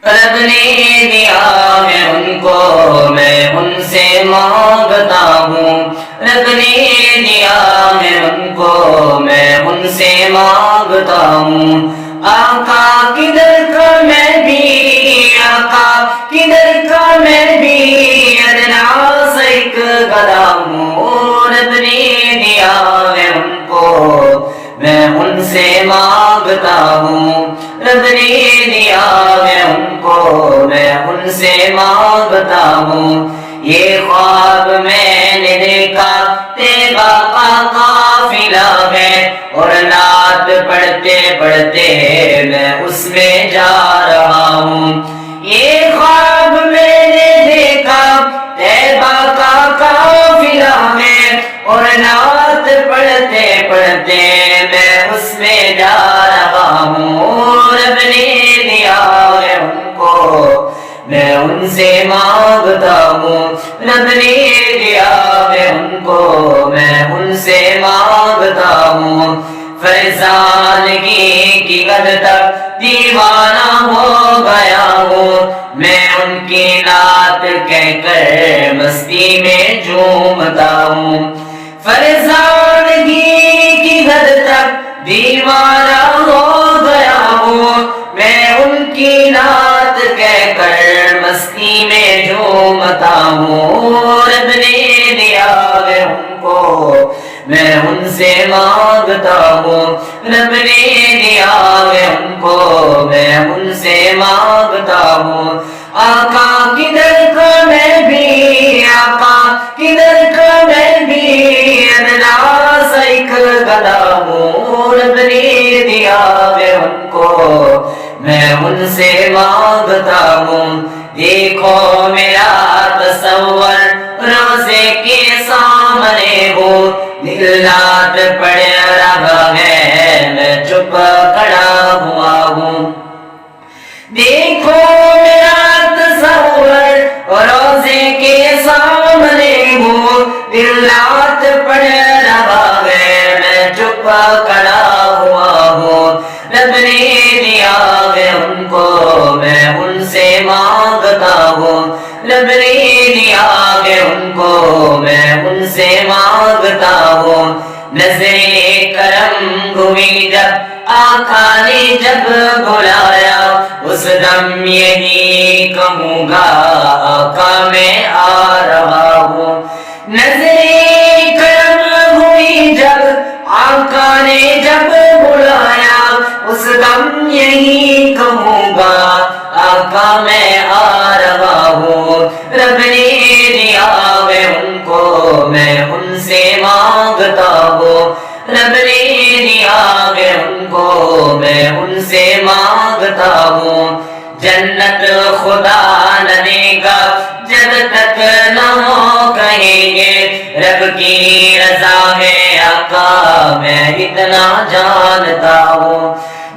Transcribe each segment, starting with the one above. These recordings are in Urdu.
رب نے دیا ہے ان کو میں ان سے مانگتا ہوں، رب نے دیا ہے ان کو میں ان سے مانگتا ہوں۔ آقا کدھر کا میں بھی، آقا کدھر کا میں بھی ادنا سا ایک گدھا ہوں، رب نے دیا ہے ان کو میں ان سے مانگتا ہوں، رب نے دیا ہے ان کو میں ان سے مانگتا ہوں۔ یہ خواب میں نے دیکھا تیبا کا قافلہ ہے، اور نعت پڑھتے پڑھتے میں اس میں جا رہا ہوں۔ یہ خواب میں نے دیکھا تیبا کا قافلہ ہے، اور نعت پڑھتے پڑھتے میں اس میں جا رہا ہوں، رب نے دیا ہے ان کو میں ان سے مانگتا ہوں، رب نے دیا ہے ان کو میں ان سے مانگتا ہوں۔ فرزانگی کی حد تک دیوانہ ہو گیا ہوں، میں ان کی نعت کہہ کر مستی میں جھومتا ہوں۔ فرزانگی کی حد تک دیوانہ ہو گیا ہوں، میں ان کی نعت کہہ کر مستی میں جھومتا ہوں، رب نے دیا ہے ان کو میں ان سے مانگتا ہوں، رب نے دیا ہے ان کو میں ان سے مانگتا ہوں۔ آقا کدھر کا میں بھی، آقا کدھر کا میں بھی ادنا سا ایک گدھا ہوں، رب نے دیا ہے ان کو میں ان سے مانگتا ہوں۔ دیکھو میرا تصور روزے کے سامنے ہو، دل نعت پڑھ رہا ہے میں چپ کھڑا ہوا ہوں۔ دیکھو میرا تصور روزے کے سامنے ہو، دل نعت پڑھ رہا ہے میں چپ کھڑا ہوا ہوں، رب نے دیا ہے ان کو میں ان سے مانگتا ہوں، رب نے دیا ہے ان کو میں ان سے مانگتا ہوں۔ نظر کرم گھومی جب آقا نے جب بلایا، اس دم یہی کہوں گا آقا میں آ رہا ہوں۔ نظر کرم گھومی جب آقا نے جب بلایا، اس دم یہی کہوں گا آقا میں آ رہا ہوں، رب نے دیا ہے ان کو میں ان سے مانگتا ہوں، رب نے دیا ہے ان کو میں ان سے مانگتا ہوں۔ جنت خدا نہ دے گا جب تک نہ ہو کہیں گے رب کی رضا ہے آقا میں اتنا جانتا ہوں۔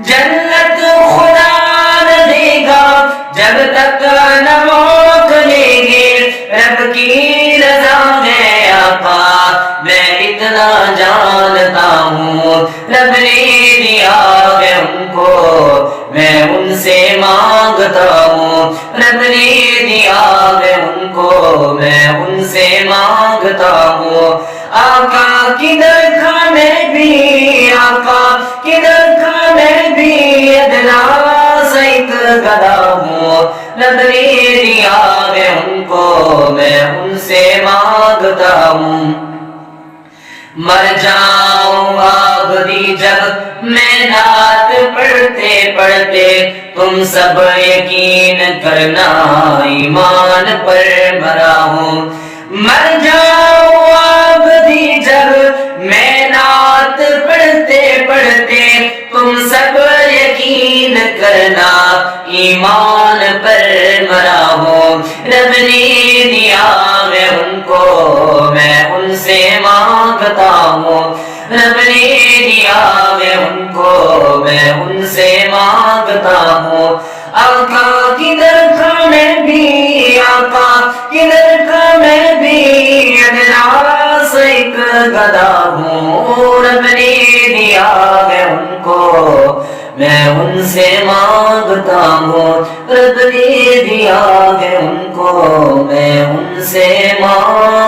جنت خدا نہ دے گا جب تک نہ ہو کہیں گے رب کی رضا ہے آقا میں اتنا جانتا ہوں، رب نے دیا ہے ان کو میں ان سے مانگتا ہوں، رب نے دیا ہے ان کو میں ان سے مانگتا ہوں۔ آقا کدھر کا میں بھی، آقا کدھر کا میں بھی ادنا سا ایک گدھا ہوں، رب نے دیا ہے ان کو میں ان سے مانگتا ہوں۔ مر جاؤں آبدی جب میں نعت پڑھتے پڑھتے، تم سب یقین کرنا ایمان پر مرا ہوں۔ مر جاؤں آبدی جب میں نعت پڑھتے پڑھتے، تم سب یقین کرنا ایمان پر مرا ہوں، رب نے دیا ہے ان کو میں ان سے مانگتا ہوں، رب نے دیا ہے ان کو میں ان سے مانگتا ہوں۔ آقا کدھر کا میں بھی، آقا کدھر کا میں بھی ادنا سا ایک گدھا ہوں، رب نے دیا ہے ان کو میں ان سے مانگتا ہوں، رب نے دیا ہے ان کو میں ان سے مانگتا